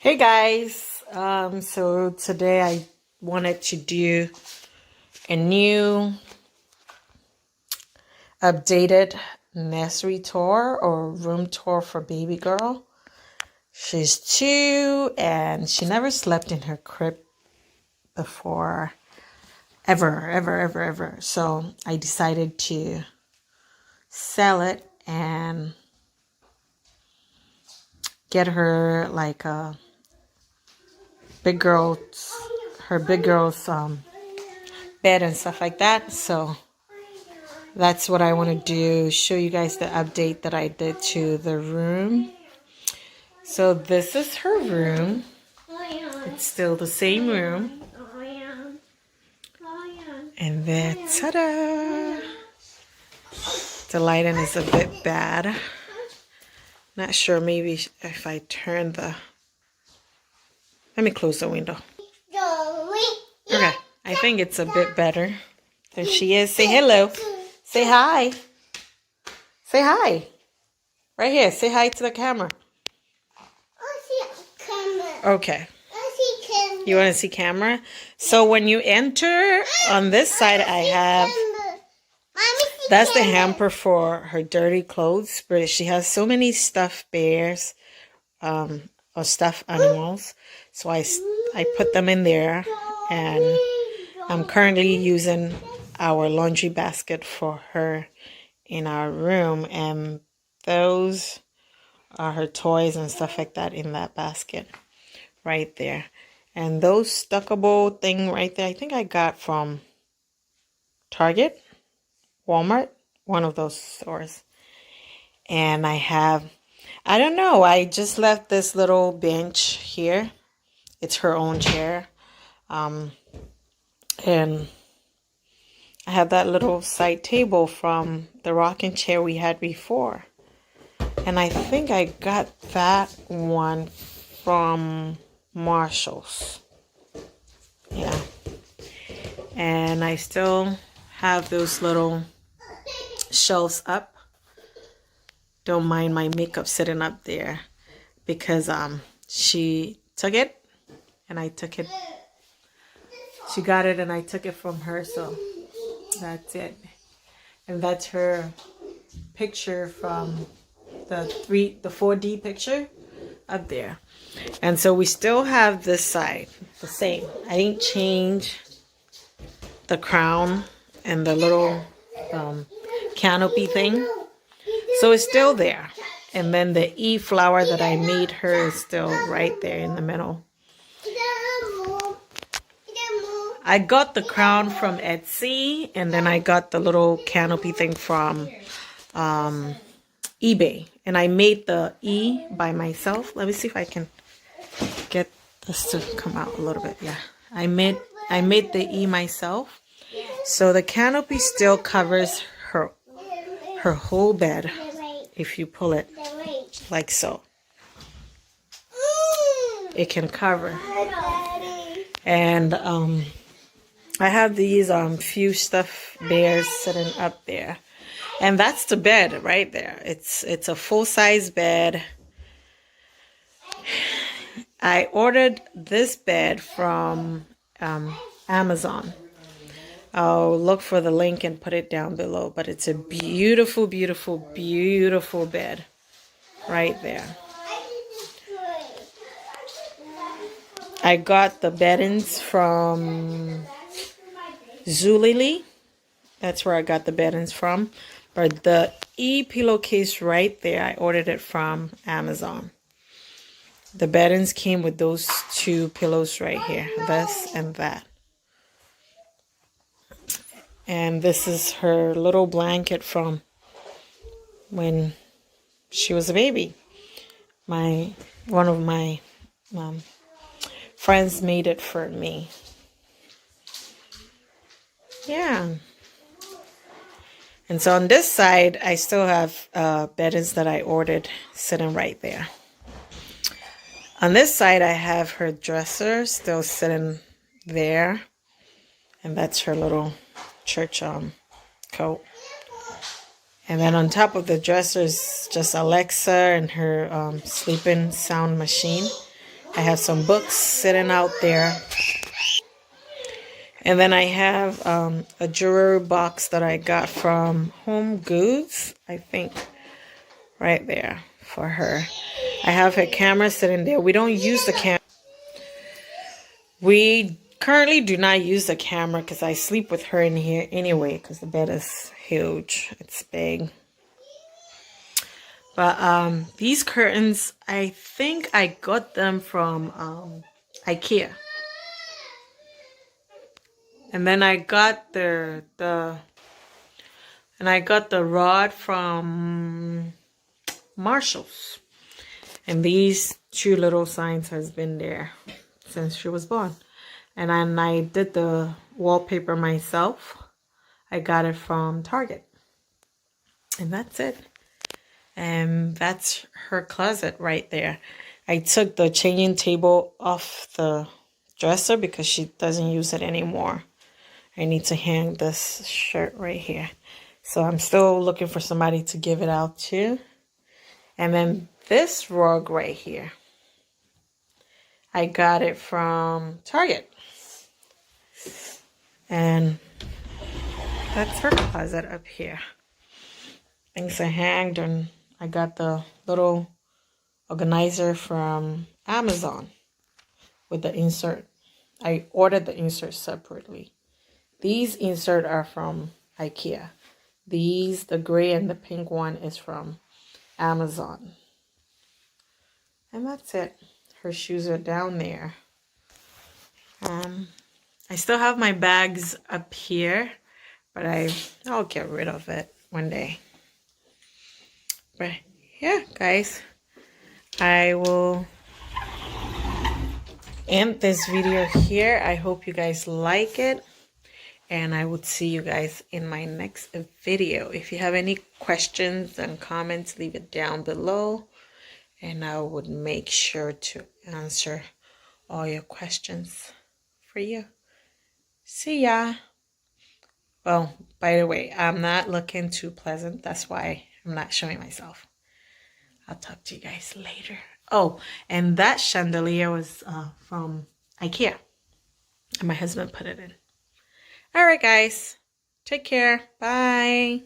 Hey guys, so today I wanted to do a new updated nursery tour or room tour for baby girl. She's 2 and she never slept in her crib before, ever. So I decided to sell it and get her like a big girl's, her big girl's bed and stuff like that. So that's what I want to do, show you guys the update that I did to the room. So this is her room. It's still the same room. And then, ta-da! The lighting is a bit bad. Not sure, maybe if I turn the... Let me close the window. Okay, I think it's a bit better. There she is. Say hello. Say hi. Say hi. Right here. Say hi to the camera. Okay. You want to see camera? So when you enter, on this side I have, that's the hamper for her dirty clothes. But she has so many stuffed bears or stuffed animals. So I put them in there. And I'm currently using our laundry basket for her in our room, and those are her toys and stuff like that in that basket right there. And those stuckable thing right there, I think I got from Target, Walmart, one of those stores. And I don't know, I just left this little bench here. It's her own chair. And I have that little side table from the rocking chair we had before. And I think I got that one from Marshall's. Yeah. And I still have those little shelves up. Don't mind my makeup sitting up there because she took it and I took it. She got it and I took it from her, so that's it. And that's her picture from the 4D picture up there. And so we still have this side the same. I didn't change the crown and the little canopy thing, so it's still there. And then the E flower that I made her is still right there in the middle. I got the crown from Etsy, and then I got the little canopy thing from eBay. And I made the E by myself. Let me see if I can get this to come out a little bit. Yeah, I made the E myself. So the canopy still covers her whole bed if you pull it like so. It can cover. And I have these few stuffed bears sitting up there. And that's the bed right there. It's a full-size bed. I ordered this bed from Amazon. I'll look for the link and put it down below. But it's a beautiful, beautiful, beautiful bed right there. I got the beddings from Zulily. That's where I got the beddings from. But the E pillowcase right there, I ordered it from Amazon. The beddings came with those 2 pillows right here. This and that. And this is her little blanket from when she was a baby. One of my friends made it for me. Yeah. And so on this side, I still have beddings that I ordered sitting right there. On this side, I have her dresser still sitting there. And that's her little church coat. And then on top of the dresser is just Alexa and her sleeping sound machine. I have some books sitting out there. And then I have a jewelry box that I got from Home Goods, I think, right there for her. I have her camera sitting there. We don't use the camera. We currently do not use the camera because I sleep with her in here anyway because the bed is huge. It's big. But these curtains, I think I got them from IKEA. And then I got the rod from Marshall's. And these two little signs has been there since she was born. And then I did the wallpaper myself. I got it from Target. And that's it. And that's her closet right there. I took the changing table off the dresser because she doesn't use it anymore. I need to hang this shirt right here. So I'm still looking for somebody to give it out to. And then this rug right here, I got it from Target. And that's her closet up here. Things are hanged, and I got the little organizer from Amazon with the insert. I ordered the insert separately. These insert are from IKEA. These, the gray and the pink one, is from Amazon. And that's it. Her shoes are down there. I still have my bags up here, but I'll get rid of it one day. But yeah, guys, I will end this video here. I hope you guys like it. And I would see you guys in my next video. If you have any questions and comments, leave it down below. And I would make sure to answer all your questions for you. See ya. Well, by the way, I'm not looking too pleasant. That's why I'm not showing myself. I'll talk to you guys later. Oh, and that chandelier was from IKEA. And my husband put it in. All right, guys. Take care. Bye.